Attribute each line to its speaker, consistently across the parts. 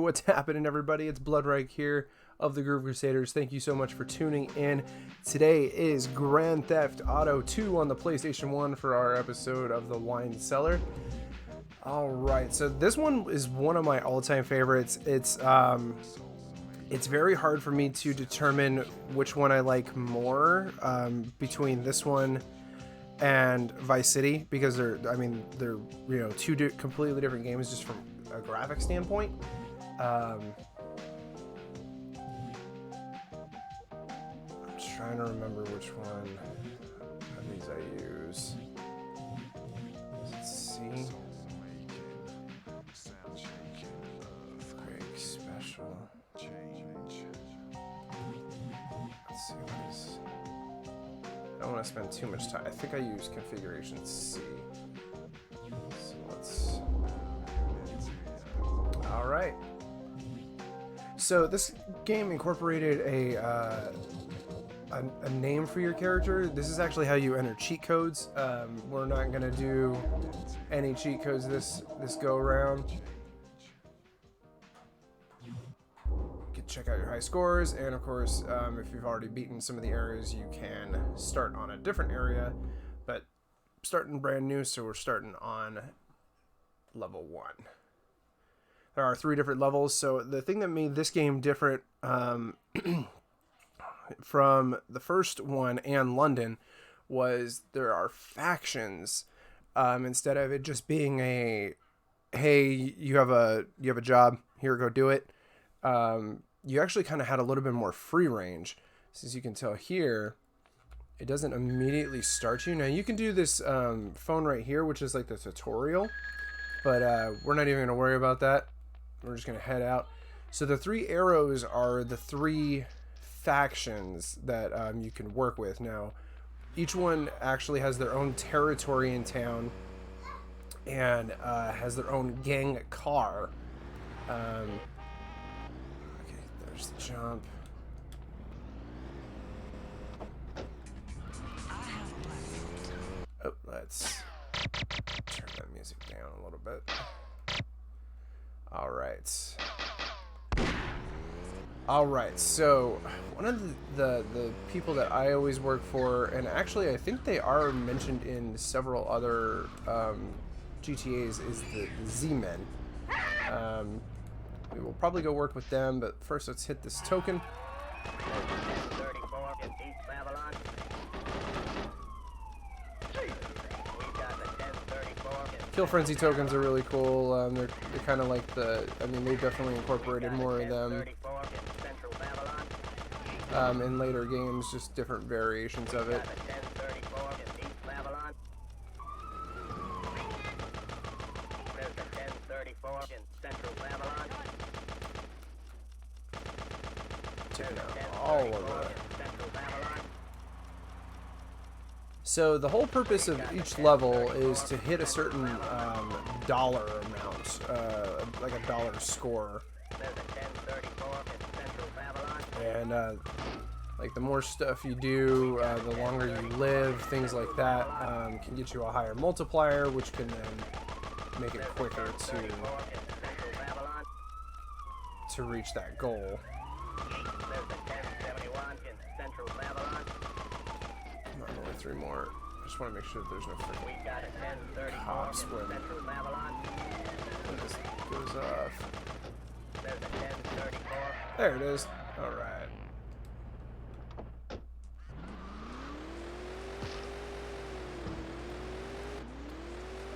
Speaker 1: what's happening, everybody? It's Bloodrike here of the Groove Crusaders. Thank you so much for tuning in. Today is Grand Theft Auto 2 on the PlayStation 1 for our episode of the Wine Cellar. Alright, so this one is one of my all-time favorites. It's very hard for me to determine which one I like more between this one and Vice City, because they're two completely different games just from a graphic standpoint. I'm trying to remember which one of these I use. Let's see. Break special. Let's see what is. I don't want to spend too much time. I think I use configuration C. So let's. All right. So this game incorporated a name for your character. This is actually how you enter cheat codes. We're not gonna do any cheat codes this go around. Check out your high scores, and of course, if you've already beaten some of the areas, you can start on a different area, but starting brand new, so we're starting on level 1. There are 3 different levels. So the thing that made this game different from the first one and London was there are factions, instead of it just being a, hey, you have a job, here, go do it. You actually kind of had a little bit more free range. So as you can tell here, it doesn't immediately start you. Now you can do this phone right here, which is like the tutorial, but we're not even going to worry about that. We're just going to head out. So the 3 arrows are the 3 factions that you can work with. Now, each one actually has their own territory in town and has their own gang car. There's the jump. Oh, let's turn that music down a little bit. Alright, so one of the people that I always work for, and actually I think they are mentioned in several other GTAs, is the Z-Men. We will probably go work with them, but first let's hit this token. Kill Frenzy tokens are really cool. They're kind of like they definitely incorporated more of them in later games, just different variations of it. Taking out all of that. So the whole purpose of each level is to hit a certain dollar amount, like a dollar score. And like the more stuff you do, the longer you live, things like that, can get you a higher multiplier, which can then make it quicker to reach that goal. Come on, only 3 more. I just want to make sure that there's no freaking cops when this goes off. There it is. Alright.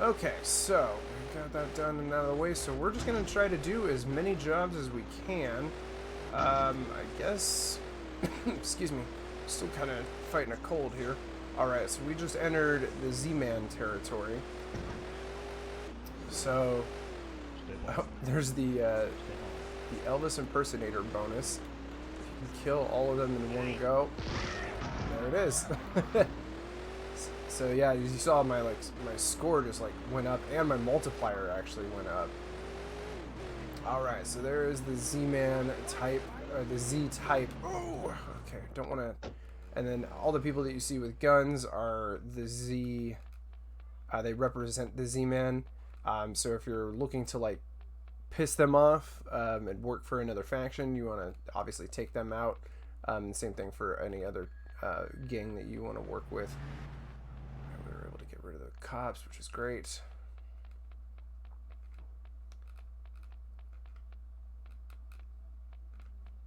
Speaker 1: Okay, so we got that done and out of the way, so we're just going to try to do as many jobs as we can. I guess, excuse me, still kind of fighting a cold here. Alright, so we just entered the Z-Man territory. So, there's the Elvis impersonator bonus. You can kill all of them in one go. There it is. So yeah, as you saw, my score just went up, and my multiplier actually went up. All right, so there is the Z-Man type, or the Z type. Oh, okay, don't want to. And then all the people that you see with guns are the Z. They represent the Z-Man. So if you're looking to piss them off and work for another faction, you want to obviously take them out. Same thing for any other gang that you want to work with. We were able to get rid of the cops, which is great.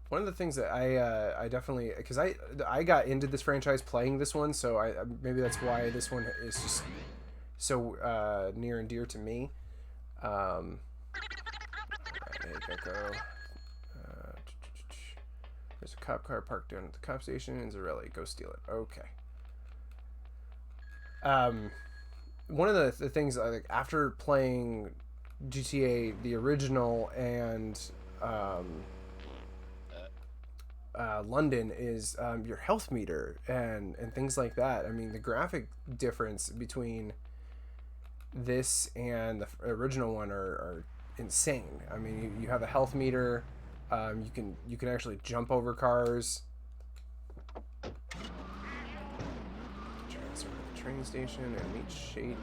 Speaker 1: One of the things that I definitely, because I got into this franchise playing this one, so maybe that's why this one is just so near and dear to me. Alright, hey Gecko. There's a cop car parked down at the cop station in Zarelli. Go steal it. Okay. One of the things like after playing GTA the original and London is your health meter and things like that. I mean, the graphic difference between this and the original one are insane. I mean, you have a health meter. You can actually jump over cars. Transfer to the train station and meet Shady,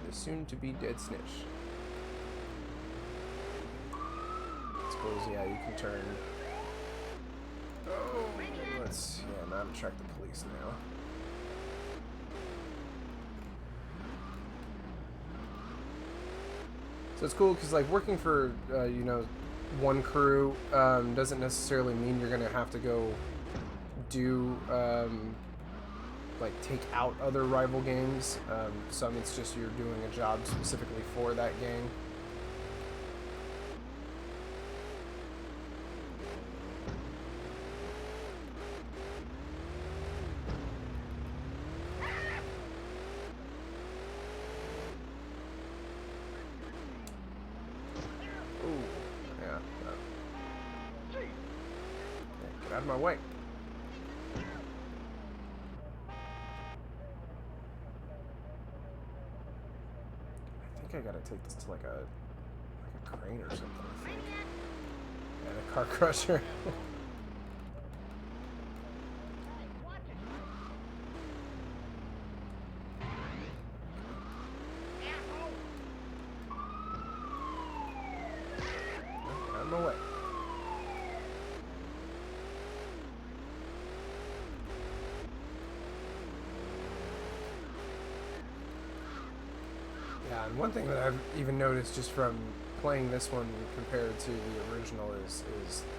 Speaker 1: the soon-to-be dead snitch. I suppose, yeah, you can turn. Oh, let's not attract the police now. So it's cool because like working for one crew doesn't necessarily mean you're gonna have to go do like take out other rival gangs. Some it's just you're doing a job specifically for that gang. Out of my way. I think I gotta take this to like a crane or something. I think. And a car crusher. Out of my way. Yeah, and one thing that I've even noticed just from playing this one compared to the original is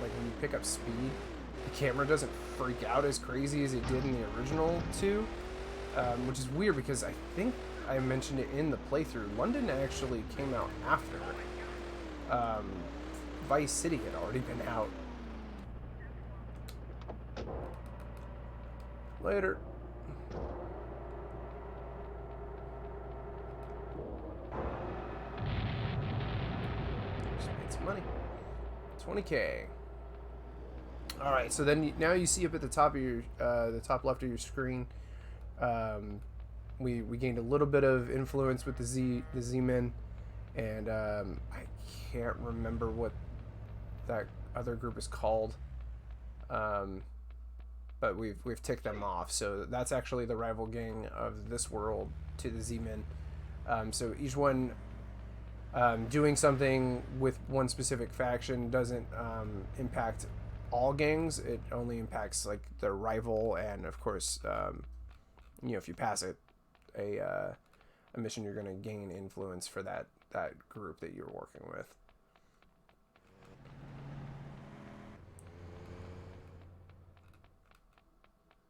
Speaker 1: like when you pick up speed, the camera doesn't freak out as crazy as it did in the original two, which is weird because I think I mentioned it in the playthrough. London actually came out after. Vice City had already been out. Later. Money. 20K. All right, so then now you see up at the top of your the top left of your screen, we gained a little bit of influence with the Z-Men, and I can't remember what that other group is called, but we've ticked them off. So that's actually the rival gang of this world to the Z-Men. So each one. Doing something with one specific faction doesn't impact all gangs. It only impacts like the rival, and of course, if you pass it, a mission, you're going to gain influence for that group that you're working with.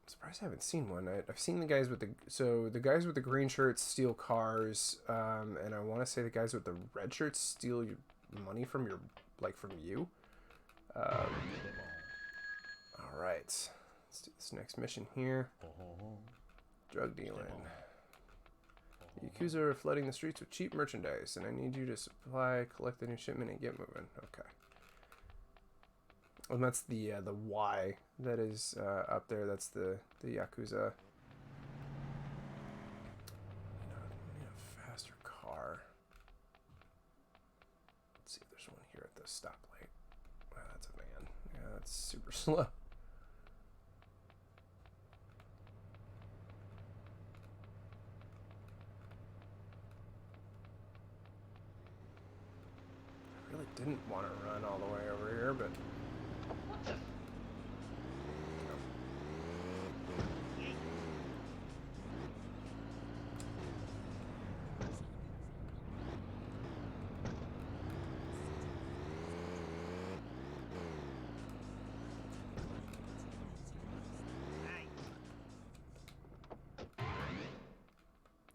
Speaker 1: Surprised I haven't seen one. I've seen the guys with the guys with the green shirts steal cars, and I want to say the guys with the red shirts steal your money from you. All right, let's do this next mission here. Drug dealing. The Yakuza are flooding the streets with cheap merchandise, and I need you to supply, collect the new shipment, and get moving. Okay. And that's the Y that is up there. That's the Yakuza. I need a faster car. Let's see if there's one here at the stoplight. Wow, that's a van. Yeah, that's super slow. I really did didn't want to run all the way over here, but...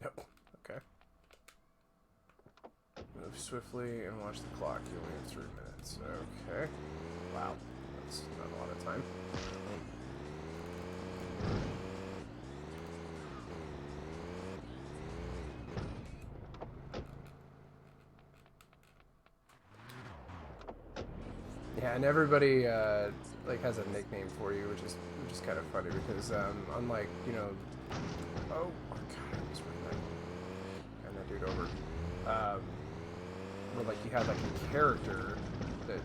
Speaker 1: Yep, okay. Move swiftly and watch the clock. You only have 3 minutes. Okay. Wow. That's not a lot of time. Yeah, and everybody like has a nickname for you, which is kind of funny because unlike, you know, oh god, I was running and that dude over. Where like you had like a character that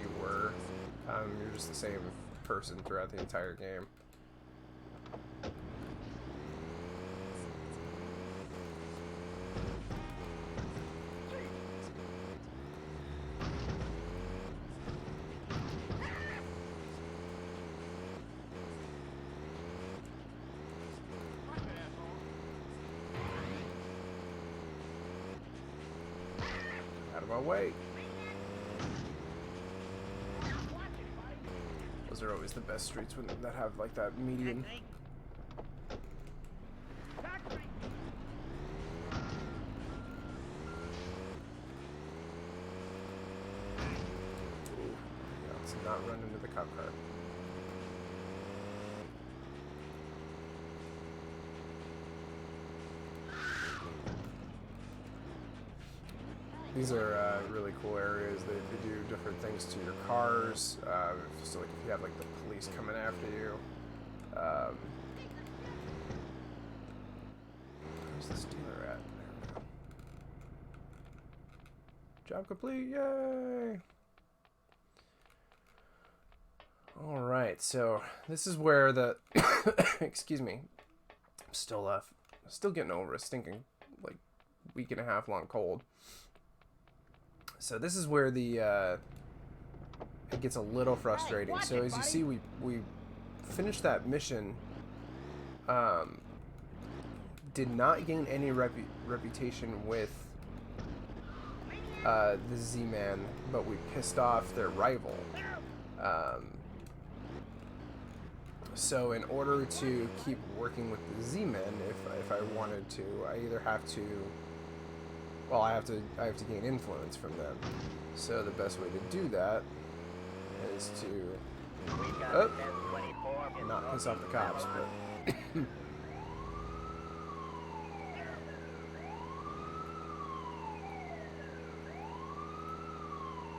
Speaker 1: you were, you're just the same person throughout the entire game. Out of my way. Those are always the best streets that have like that median. Ooh, let's not run into the cop car. These are really cool areas. They do different things to your cars. So like if you have like the police coming after you. Where's the stealer at? There we go. Job complete! Yay! All right, so this is where the excuse me. I'm still getting over a stinking like week and a half long cold. So this is where the it gets a little frustrating. So as you see, we finished that mission. Did not gain any reputation with the Z-Man, but we pissed off their rival. So in order to keep working with the Z-Men, if I wanted to, I either have to. Well, I have to gain influence from them. So the best way to do that is to not piss off the cops, but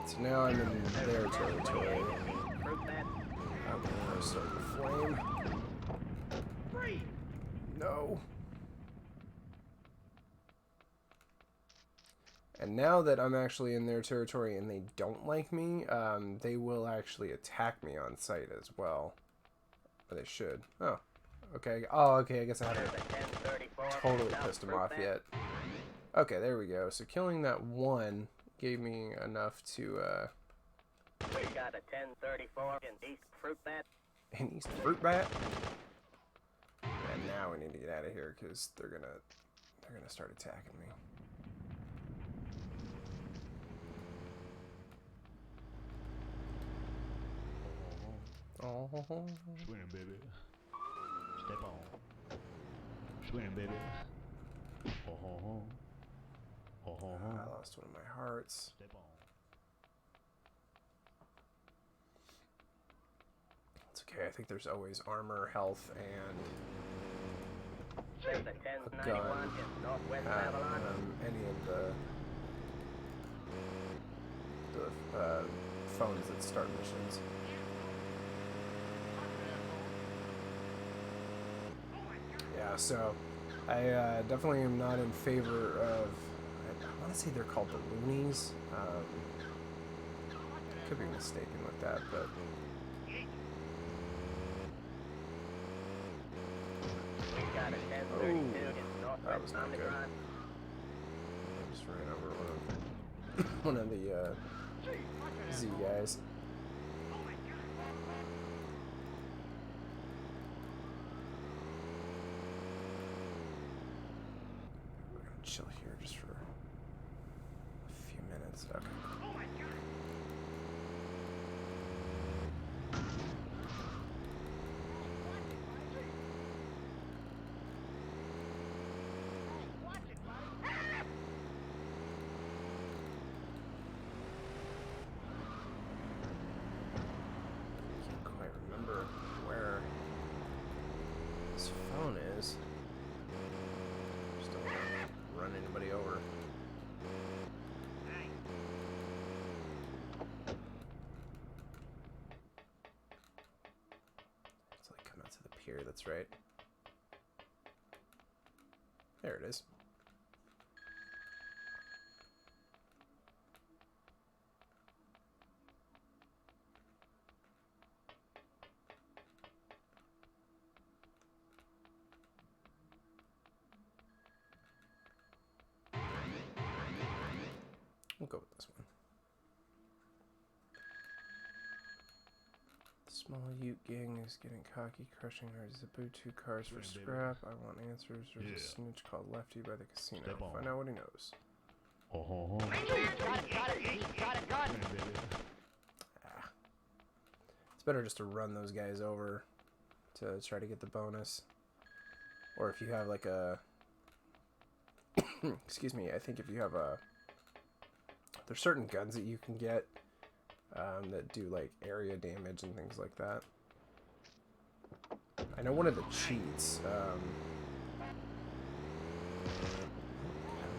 Speaker 1: so now I'm in their territory. I'm gonna start the flame. No. And now that I'm actually in their territory and they don't like me, they will actually attack me on sight as well. Or they should. Oh, okay. Oh, okay, I guess I haven't totally pissed them off yet. Okay, there we go. So killing that one gave me enough to,
Speaker 2: We got a 1034 in East Fruit Bat.
Speaker 1: in East Fruit Bat? And now we need to get out of here because they're gonna start attacking me. Oh.
Speaker 3: Swing, baby. Step on. Swing, baby. Oh.
Speaker 1: I lost one of my hearts.
Speaker 3: Step on.
Speaker 1: It's okay. I think there's always armor, health, and
Speaker 2: There's a
Speaker 1: a
Speaker 2: 1091
Speaker 1: gun
Speaker 2: in Northwest
Speaker 1: at
Speaker 2: Babylon.
Speaker 1: any of the phones that start missions. Yeah, so I definitely am not in favor of. I want to say they're called the Loonies. I could be mistaken with that, but.
Speaker 2: We got a 1032 in
Speaker 1: That
Speaker 2: Northwest
Speaker 1: was not good.
Speaker 2: Omicron.
Speaker 1: I just ran over one of the Easy, guys. We're gonna chill here just for a few minutes. Okay. Can't quite remember where this phone is. Just don't want to run anybody over. It's like come out to the pier, that's right. There it is. We'll go with this one. The small Ute gang is getting cocky, crushing our Zabutu cars for scrap. I want answers. There's a snitch called Lefty by the casino. Find out what he knows. Ah. It's better just to run those guys over to try to get the bonus. Or if you have like a... excuse me, I think if you have a... There's certain guns that you can get that do like area damage and things like that. I know one of the cheats.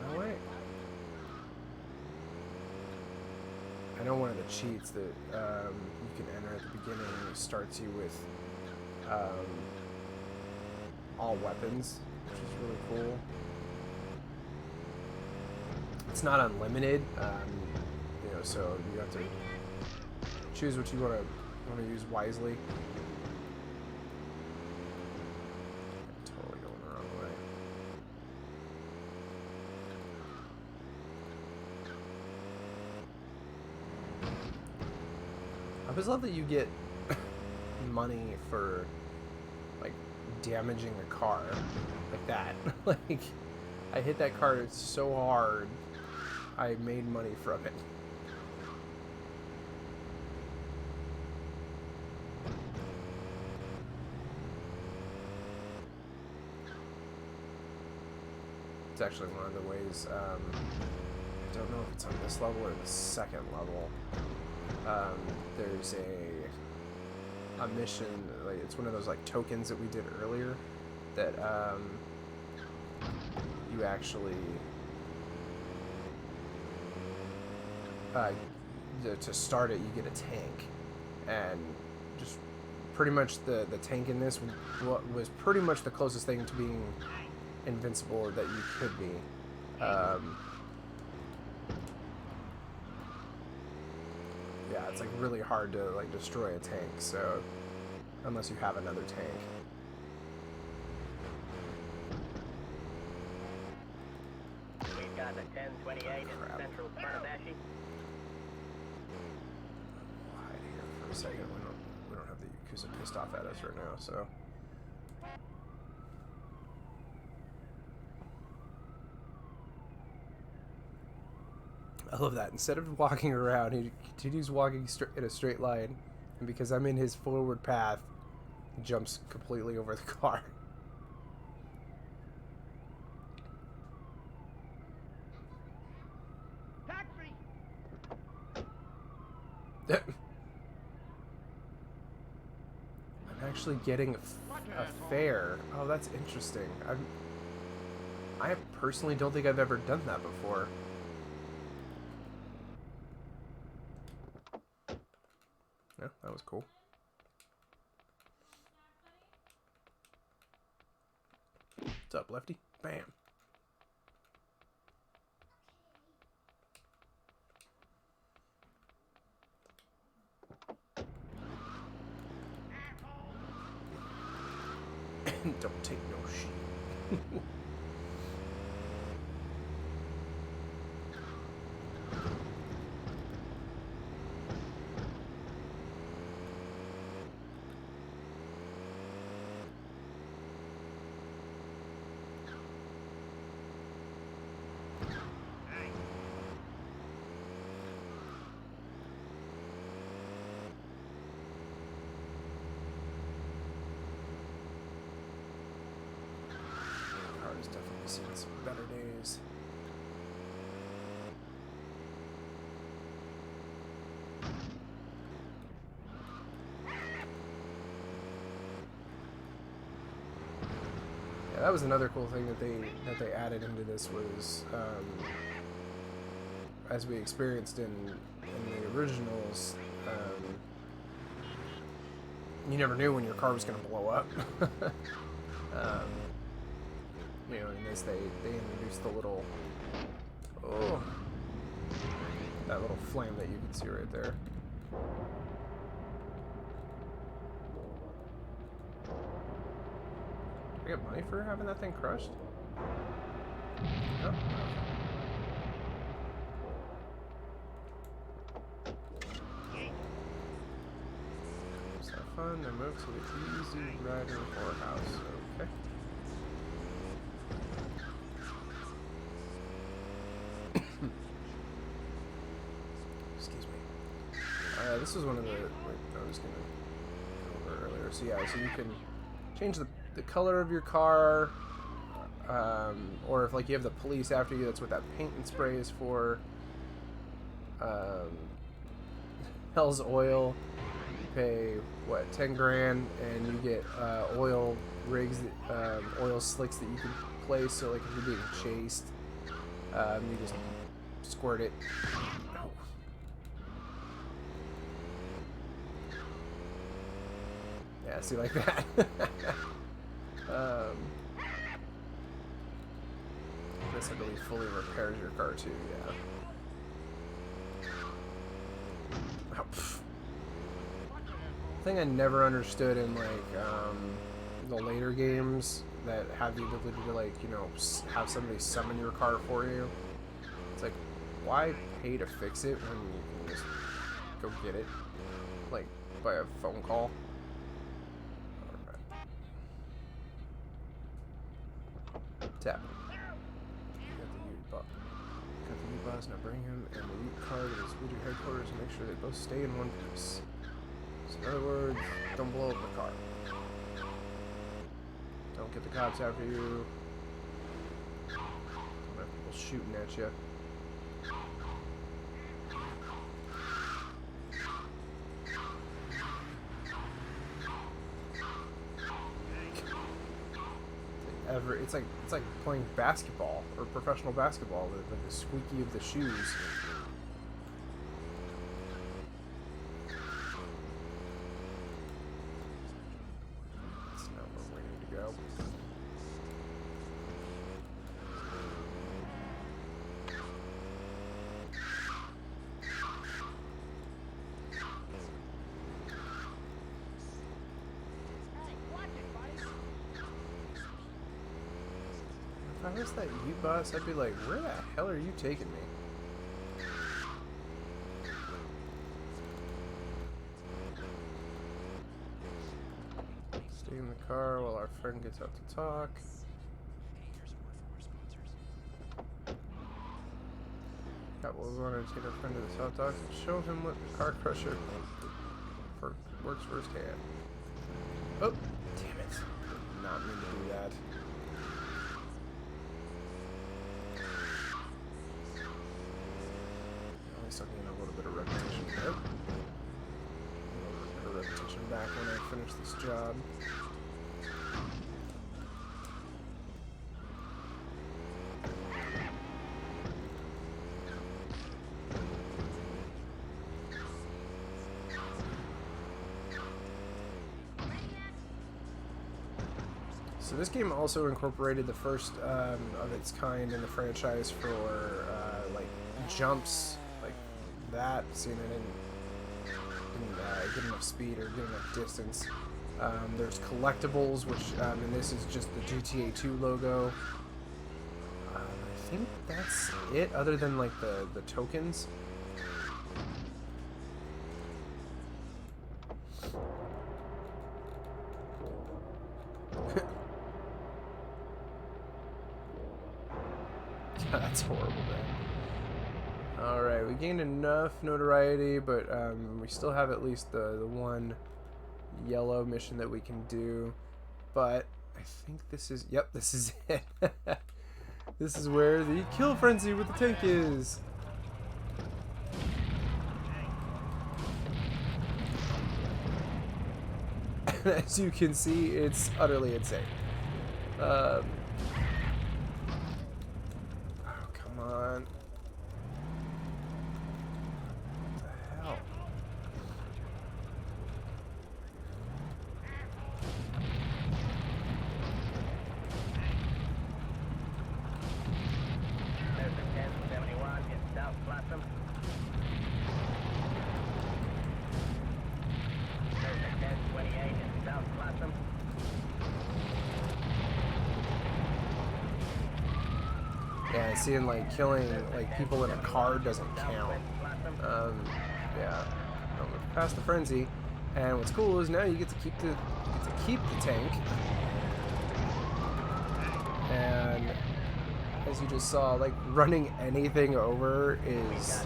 Speaker 1: No way. I know one of the cheats that you can enter at the beginning starts you with all weapons, which is really cool. It's not unlimited, you know, so you have to choose what you want to use wisely. I'm totally going the wrong way. I always love that you get money for like damaging a car like that. Like I hit that car so hard. I made money from it. It's actually one of the ways, I don't know if it's on this level or the second level. There's a mission, like it's one of those like tokens that we did earlier that you actually to start it, you get a tank, and just pretty much the tank in this was pretty much the closest thing to being invincible that you could be. Yeah, it's like really hard to like destroy a tank, so unless you have another tank.
Speaker 2: We've got the 1028 in central Paranabashi.
Speaker 1: We'll hide here for a second. We don't have the Yakuza pissed off at us right now, so. I love that. Instead of walking around, he continues walking in a straight line, and because I'm in his forward path, he jumps completely over the car.
Speaker 2: Taxi!
Speaker 1: I'm actually getting a fare. Oh, that's interesting. I personally don't think I've ever done that before. Yeah, that was cool. What's up, Lefty? Bam. Don't take no shit. definitely seen some better days. Yeah, that was another cool thing that they added into this was, as we experienced in the originals, you never knew when your car was going to blow up. You know, in this they introduced the little, that little flame that you can see right there. Do I get money for having that thing crushed? No. Just have fun and move to the Easy Rider whorehouse. Okay. Excuse me. This is one of the. Wait, I was gonna go over earlier. So yeah, so you can change the color of your car, or if like you have the police after you, that's what that paint and spray is for. Hell's Oil, you pay what, 10 grand, and you get oil rigs, oil slicks that you can place. So like if you're being chased, you just squirt it. Yeah, see, like that. This, I believe, fully repairs your car too. Yeah. Oh, thing I never understood in like the later games that have the ability to, like, you know, have somebody summon your car for you. It's like, why pay to fix it when you can just go get it, like, by a phone call? Tap. Got the U-Boss, now bring him and the U-Car to the Speeder headquarters and make sure they both stay in one piece. So in other words, don't blow up the car. Don't get the cops after you. Don't have people shooting at you. It's like playing basketball or professional basketball with like the squeaky of the shoes. That's not where we need to go. If I was that U-Boss, I'd be like, where the hell are you taking me? Stay in the car while our friend gets out to talk. Yeah, well, we want to take our friend to the south dock and show him what the car crusher works firsthand. Oh, damn it. Did not mean to do that. Still getting a little bit of repetition there. A little bit of repetition back when I finish this job. So this game also incorporated the first of its kind in the franchise for like jumps. That, seeing I didn't get enough speed or get enough distance. There's collectibles, which and this is just the GTA 2 logo. I think that's it, other than like the tokens. That's horrible, man. Alright, we gained enough notoriety, but we still have at least the one yellow mission that we can do. But I think this is, yep, this is it. This is where the kill frenzy with the tank is. As you can see, it's utterly insane. Oh, come on. What the hell?
Speaker 2: There's a 1071 in South Blossom. There's a 1028 in South Blossom.
Speaker 1: Yeah, seeing like killing like people in a car doesn't count. Yeah, past the frenzy, and what's cool is now you get to keep the tank, and as you just saw, like running anything over is,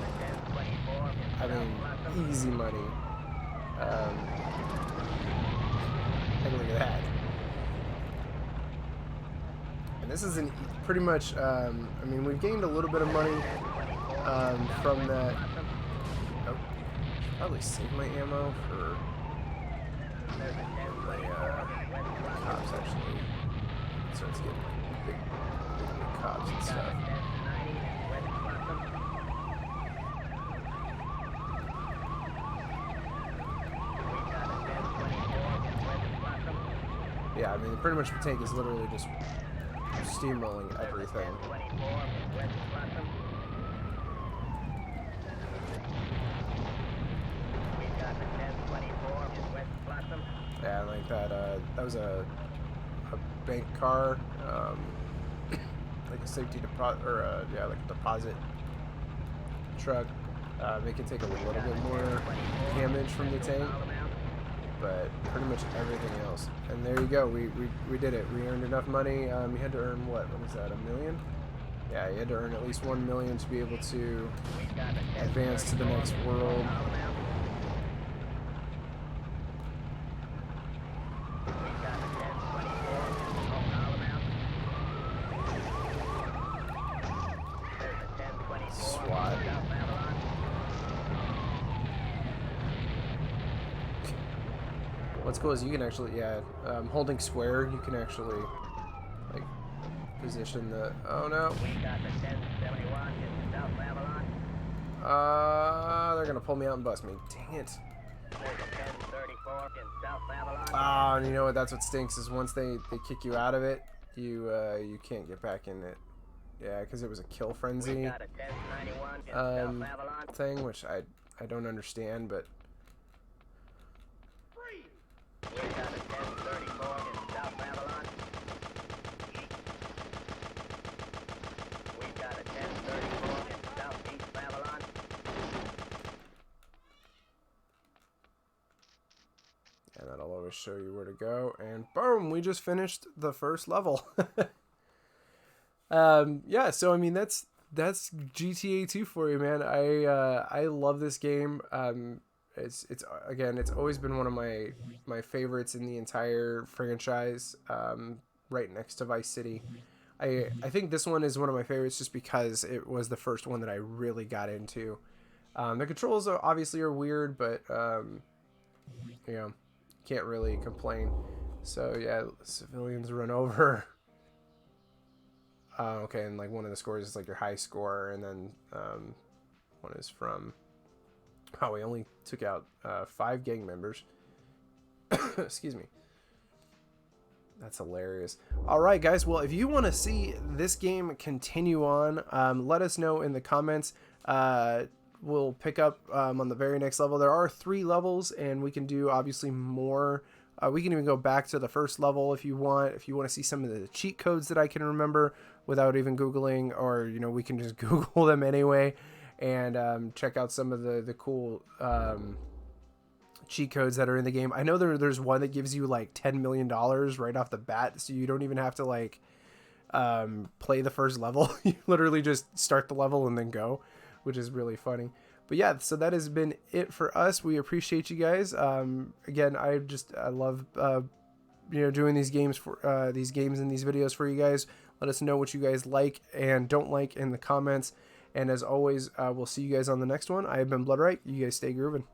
Speaker 1: I mean, easy money. Take a look at that. And this is pretty much, I mean, we've gained a little bit of money from that. Oh, probably save my ammo for my cops, actually. It starts getting big cops and stuff. Yeah, I mean, pretty much the tank is literally just steamrolling everything. Yeah, like that. That was a bank car, like a safety deposit, or yeah, like a deposit truck. They can take a little bit more damage from the tank, but pretty much everything else. And there you go. We did it. We earned enough money. You had to earn what was that? $1 million? Yeah, you had to earn at least 1 million to be able to advance to the next world. SWAT. What's cool is you can actually, yeah, holding square, you can actually, like, position the, oh no. They're gonna pull me out and bust me. Dang it. Ah, and you know what, that's what stinks, is once they kick you out of it, you can't get back in it. Yeah, because it was a kill frenzy thing, which I don't understand, but
Speaker 2: We got a 1034 in South Babylon. We got a 1034 in Southeast Babylon.
Speaker 1: and that'll always show you where to go. And boom, we just finished the first level. Yeah, so I mean that's GTA 2 for you, man. I love this game. It's again, it's always been one of my favorites in the entire franchise, right next to Vice City. I think this one is one of my favorites just because it was the first one that I really got into. The controls obviously are weird, but you know, can't really complain. So yeah, civilians run over. Okay, and like one of the scores is like your high score, and then one is from, oh, we only took out 5 gang members. Excuse me. That's hilarious. All right, guys. Well, if you want to see this game continue on, let us know in the comments. We'll pick up on the very next level. There are 3 levels, and we can do obviously more. We can even go back to the first level if you want. If you want to see some of the cheat codes that I can remember without even Googling, or you know, we can just Google them anyway, and check out some of the cool cheat codes that are in the game. I know there's one that gives you like $10 million right off the bat, so you don't even have to like play the first level. You literally just start the level and then go, which is really funny. But yeah, so that has been it for us. We appreciate you guys. Again, I love doing these games for these games and these videos for you guys. Let us know what you guys like and don't like in the comments. And as always, we'll see you guys on the next one. I have been Bloodright. You guys stay grooving.